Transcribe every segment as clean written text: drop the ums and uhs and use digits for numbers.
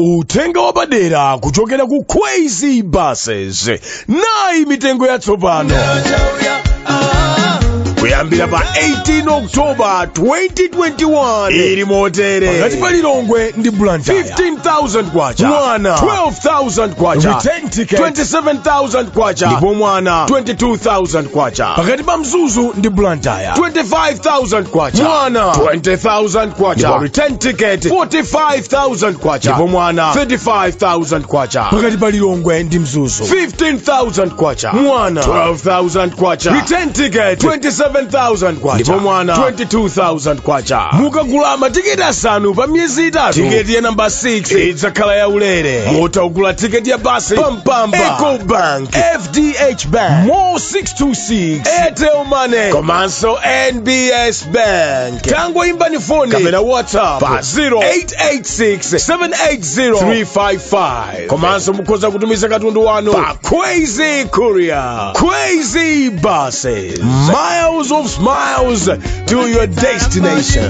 Utenga wabadera kuchokera ku Crazy Buses. Nayi mitengo yatsopano. Kuyambira pa 18 October 2021 iri motere pakati pa Lilongwe ndi Blantyre 15,000 kwacha, mwana 12,000 kwacha, return ticket 27,000 kwacha, ndipo mwana 22,000 kwacha. Pakati pa Mzuzu ndi Blantyre 25,000 kwacha, mwana 20,000 kwacha, ndipo return ticket 45,000 kwacha, ndipo mwana 35,000 kwacha. Pakati pa Lilongwe ndi Mzuzu 15,000 kwacha, mwana 12,000 kwacha, return ticket 27,000 kwacha, ndipo mwana 22,000 kwacha. Mukagula matiketi asanu pa miyezi itatu, tiketi ya namba 6 idzakhala yaulere. Mutaugula tiketi ya basi Pampamba, Ecobank, FDH Bank, Mo 626, Airtel Money, komanso NBS Bank. Tango imbani foni kapena WhatsApp pa 0886-780-355. Komanso mukhoza kutumiza katundu wanu pa Crazy Courier. Crazy Buses, miles of smiles to your destination.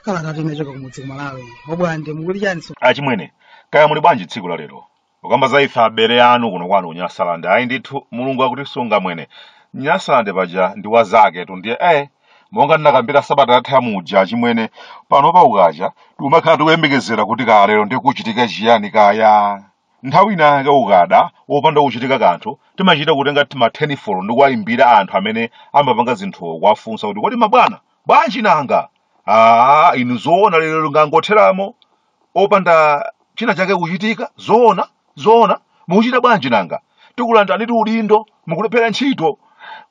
Kalata timechoka kumudzi Malawi. Bwande mukuli chani so? Achimwene, kaya muli bwanji tsiku la lero. Ukamba za ife abere anu kuno kwanu Nyasalande. Ayi ndithu Mulungu akutisunga mwene. Nyasalande paja ndi wazake tu ndiye monga ndinakambira sabata yatha muja achimwene pano pa ukacha timakhala tikuyembekezera kuti kaya lero ndi kuchitika chiyani kaya. Nthawi inanga ukada opanda kuchitika kanthu timachita kutenga tima tenifolo ndi kuwayimbira anthu amene amapanga zinthu kwafunsa kuti kodi mabwana bwanji nanga. Inu zoona lero ngangotheramo opanda china chake kuchitika zoona mukuchita bwanji nanga tikulanda ndi ulindo mukulephera ntchito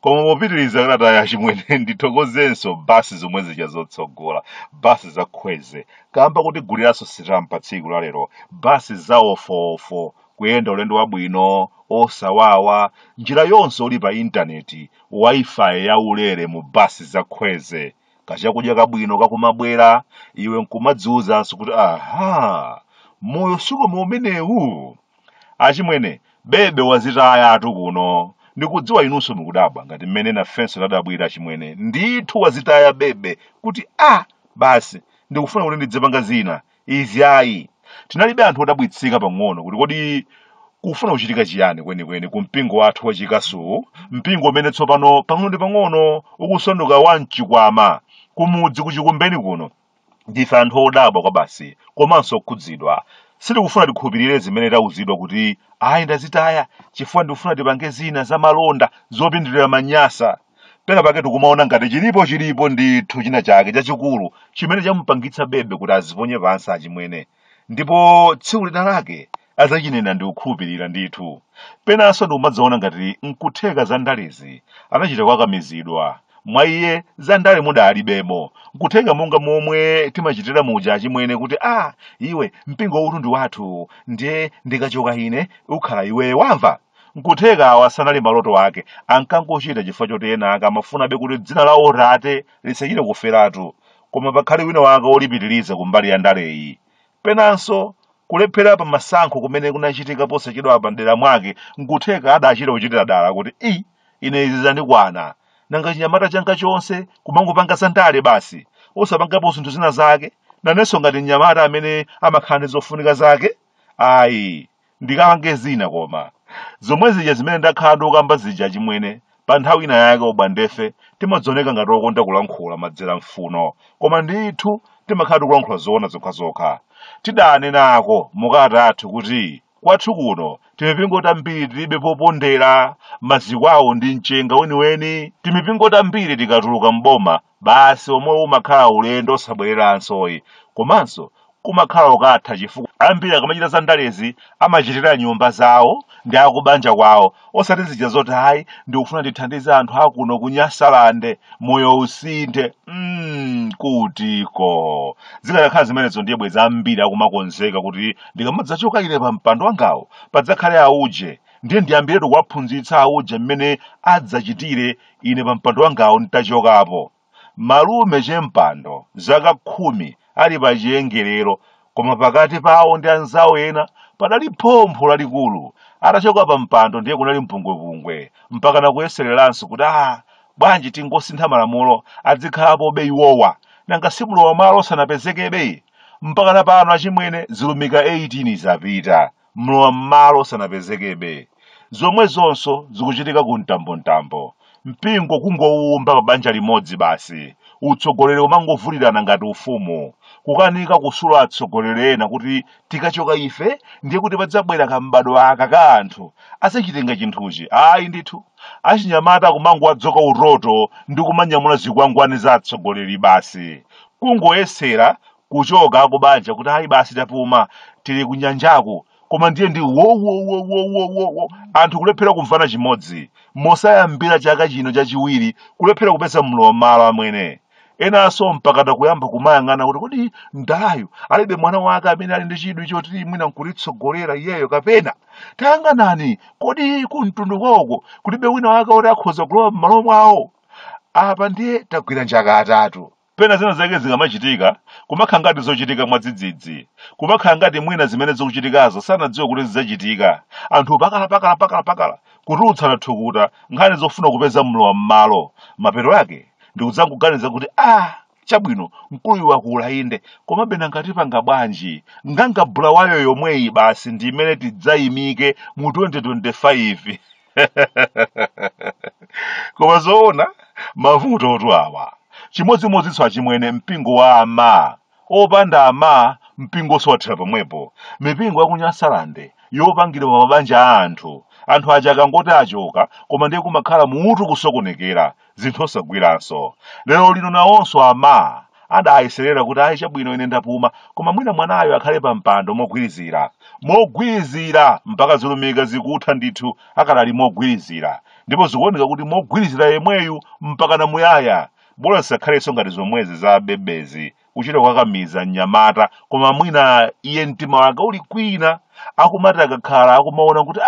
koma mopitiriza kalata ya chimwene ndithokozenso basi zomwe zija zotsogola basi za Khweze kamba kuti guliranso sitampa tsiku la lero basi za ofofo kuyenda ulendo wabwino osawawa njira yonse uli pa intaneti wifi ya ulere mu basi za Khweze. Kachakudya kabwino kakumabwera iwe nkumadzuza kuti moyo suko mumenewu. Achimwene bebe wazitaya atu kuno ndikudziwa inunso mukudabwa ngati mmene na fenso ladabwira achimwene ndithu wazitaya bebe kuti basi ndikufuna kuti ndidzipanga zina izi ayi tinalibe anthu odabwitsika pang'ono kuti kodi kufuna kuchitika chiyani kwenikweni ku mpingo wathu wachikasu mpingo umene tsopano pang'ono ndi pang'ono ukusanduka wanchikwama kumudzi kuchikumbeni kuno ndife anthu odabwa kwa basi komanso kukhudzidwa sitikufuna tikhulupirire zimene tauzidwa kuti ayi ndazitaya chifukwa ndikufuna tipange zina za malonda zopindulira manyasa pena pake tikumaona ngati chilipo ndithu china chake chachikulu chimene chamupangitsa bebe kuti aziponye pansi achimwene ndipo tsiku lina lake azachinena ndi kukhulupirira ndithu penanso ndikumadzaona ngati nkutheka za ndalezi anachita kwakamizidwa mwa iye za ndale mudalibemo nkutheka monga momwe timachitira muja achimwene kuti iwe mpingo utu ndi wathu ndiye ndikachoka ine ukhala iwe wamva nkutheka awasanali maloto ake ankangochita chifukwa choti ena akamafunabe kuti dzina la Atate lisachite kuferatu koma pakhale wina wake olipitiriza kumbali ya ndaleyi penanso kulephera pa masankho kumene kunachitika posachedwa pa ndera mwake nkutheka adachita kuchitira dala kuti ine izi zandikwana nanga chinyamata changa chonse kumangopanga sandale basi osapangapo zinthu zina zake nanenso ngati mnyamata amene amakhala ndi zofunika zake ndikapange zina koma zomwe zija zimene ndakhala ndokamba zija achimwene pa nthawi ina yake Bwandefe timadzoneka ngati okonda kulankhula madzera mfuno koma ndithu timakhala tikulankhula zoona zokhazokha tidane nako mukati athu kuti kwathu kuno timipingo tambiri tilibe popondera, maziko awo ndi mchenga weniweni. Timipingo tambiri tikatuluka mboma basi omwe umakhala ulendo osabwereransoyi, komanso kumakhala ukatha chifukwa ambiri akamachita za ndalezi amachitira nyumba zawo ndi akubanja kwawo, osati zija zoti hayi ndikufuna ndithandize anthu akuno kunyasalande moyo usinthe. Kutiko zikanakhala zimenezo ndiye bweza ambiri akumakonzeka kuti ndikamadzachoka ine pa mpando wangawo padzakhale auje, ndiye ndiyambiretu kuwaphunzitsa auje mmene adzachitire ine pa mpando wangawo nditachokapo. Malume chempando zaka 10 ali pa chiyengerero, koma pakati pawo ndi anzawo ena padali phompho lalikulu. Atachoka pa mpando ndiye kunali mpungwepungwe mpaka nakuyesereranso kuti bwanji tingosintha malamulo adzikhalapobe iwowa, nanga simulowa malo osanapezekebe. Mpaka na pano achimwene zilumika 18 zapita mlowa mmalo osanapezekebe. Zomwe zonso zikuchitika ku mtambo. Mpingo kungowumba pa banja limodzi basi, utsogoleri umangovulirana ngati ufumu, kukanika kusula atsogoleri ena kuti tikachoka ife ndiye kuti padzabwera kambadwa aka ka anthu asachitenga chinthuchi. Ayi ndithu achinyamata kumangowadzoka uroto ndi kumanyamula zikwangwani za atsogoleri basi, kungoyesera kuchoka kubanja kuti ayi basi tapuma tili kunyanjaku, koma ndiye ndi wo anthu kulephera kumvana chimodzi, mosayambira chaka chino chachiwiri kulephera kupeza mlowa malo amwene. Enanso mpaka takuyamba kumayang'ana kuti kodi ndalayo alibe mwana wake amene ali ndi chidwi choti mwina nkulitsogolera iyeyo, kapena tayang'anani kodi kumtundu koko kulibe wina wake oti akhoza kulowa m'malo mwawo. Apa ndiye tagwira njaka atatu. Pena zina zake zingamachitika kumakhala ngati zochitika mwadzidzidzi, kumakhala ngati mwina zimene zikuchitikazo sanadziwe kuti zidzachitika. Anthu pakala kutulutsa nathukuta nkhani zofuna kupeza mlowa m'malo. Mapeto yake ndikudzangoganiza kuti chabwino mkulu wakula inde, komabe nangatipa bwanji nganga bulawayo yomweyi basi ndi imene tidzayimike mu 2025. Koma zoona mavuto otu awa chimodzimodzinso achimwene mpingo wa ama opanda ama mpingo sothera pomwepo. Mipingo yakunyasalande yopangidwa pa mabanja a anthu aja akangoti achoka koma ndiye kumakhala mutu kusokonekera zinthu osagwiranso. Lero lino nawonso ama adayeserera kuti ayi chabwino ine ndapuma, koma mwina mwanayo akhale pa mpando mogwirizira mpaka zilumika zikutha ndithu akanali mogwirizira, ndipo zikuoneka kuti mogwirizira yemweyu mpaka na muyaya. Bora sakhalenso ngati zomwezi za bebezi uchita kwakamiza mnyamata, koma mwina iye mtima wake uli kwina akumati akakhala akumaona kuti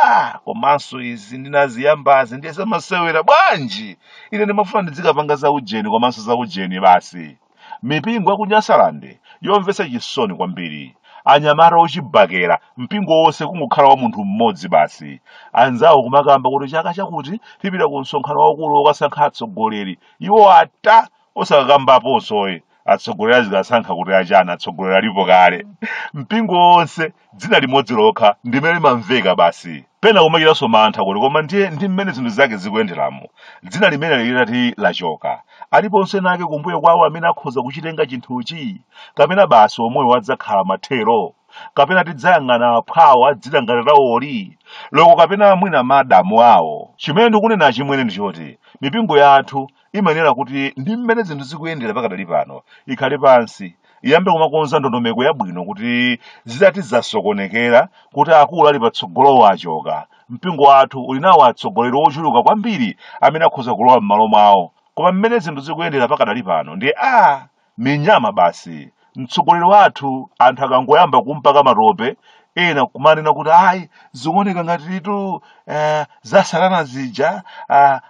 komanso izi ndinaziyambazi ndiye zamasewera bwanji ine ndimafuna ndidzikapanga za ujeni komanso za ujeni basi. Mipingo yakunyasalande yomvetsa chisoni kwambiri. Anyamata ochibakera mpingo wonse kungokhala wa munthu mmodzi basi. Anzawo kumakamba kuti chaka chakuti tipita ku msonkhano waukulu wokasankha atsogoleri, iwo ata osakakambaponsoye atsogoleri azikasankha kuti achana atsogoleri alipo kale. Mpingo wonse dzina limodzi lokha ndimene limamveka basi. Pena kumachitanso mantha kuti koma ndiye ndi mmene zinthu zake zikuyenderamo. Dzina limene lilati lachoka aliponso nake kumbuyo kwawo amene akhoza kuchitenga chinthuchi, kapena basi omwe wadzakhala mathero, kapena tidzayang'ana aphawo adzita ngati tawoli loko, kapena mwina madamu awo. Chimene ndikunena achimwene ndi choti mipingo yathu imanena kuti ndi mmene zinthu zikuyendera pakadali pano ikhale pansi iyambe kumakonza ndondomeko yabwino kuti zidati zasokonekera kuti akulu ali patsogolo achoka. Mpingo wathu uli nawo atsogoleri ochuluka kwambiri amene akhoza kulowa m'malo mwawo, koma mmene zinthu zikuyendera pakadali pano ndi minyama basi. Mtsogoleri wathu anthu akangoyamba kumpaka matope ena kumanena kuti ayi zikuoneka ngati litu zasalana zija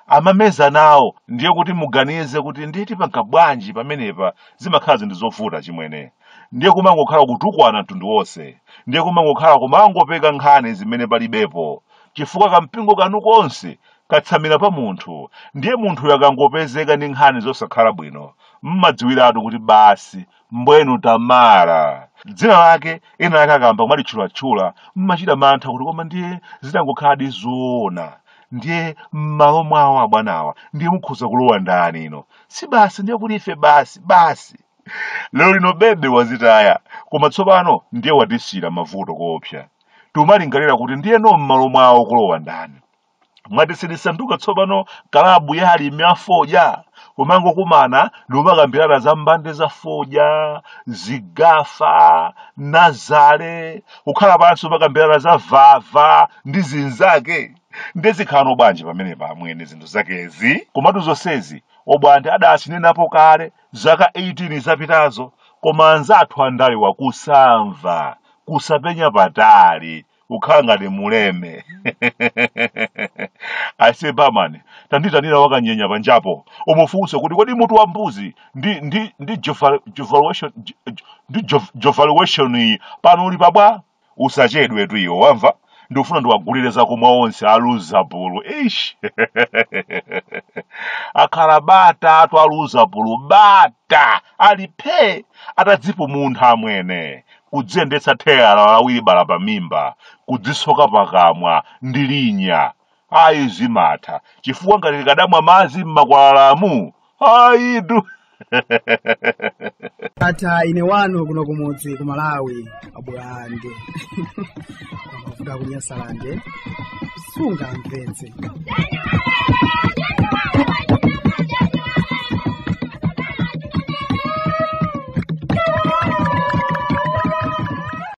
amameza nawo, ndiye kuti muganize kuti nditi pangabwanji pamenepa zimakhala zinthu zovuta chimwene. Ndiye kumangokhala kutukwana mtundu wonse, ndiye kumangokhala kumangopeka nkhani zimene palibepo, chifukwa kampingo kanu konse katsamira pa munthu. Ndiye munthu yakangopezeka ndi nkhani zosakhala bwino mmadziwiratu kuti basi mbwenu tamara. Dzina lake ena lake akamba kumalitchulatchula mmachita mantha kuti koma ndiye zitangokhala zoona, ndiye m'malo mwawo abwanawa ndiye mukhoza kulowa ndani ino, si basi ndiye kuti ife basi. Lero lino bebe wazitaya, koma tsopano ndiye watisira mavuto koopsa. tumalingalira kuti ndiye no m'malo mwawo kulowa ndani. Mwati silisanduka tsopano kalabu ya alimi a fodya kumango kumana ndiumakambirana za mbande za fodya, zigafa, nazale, kukhala pansi umakambirana za vava ndi zinzake. Ndezikhala bwanji pamene pamwene zinthu zakezi. Komatu zonsezi Bwande adachinenapo kale zaka 18 zapitazo, koma anzathu andale wakusamva, kusapenya patali, kukhala ngati muleme. Aise bamane, tanditanira wakanyenya panjapo, umufunse kuti kodi mutu wa mbuzi ndi jovaluation iyi pano uli pabwa? Usachedwe tu iyo, wamva? Ndifuna ndiwagulire zakumwa onse aluza bulu. Ish. Akhalabata atu aluza bulu bata alipe atadzipo munthu amwene kudzendetsa thera lawiri bala pamimba kudzisoka pakamwa ndi linya. Ayi zimatha chifukwa ngati kadamwa madzi m'makwalalamu ayidu. Ata ine wano kuno kumudzi ku Malawi Bwande. Kuda kunyasalande sunga mvetse.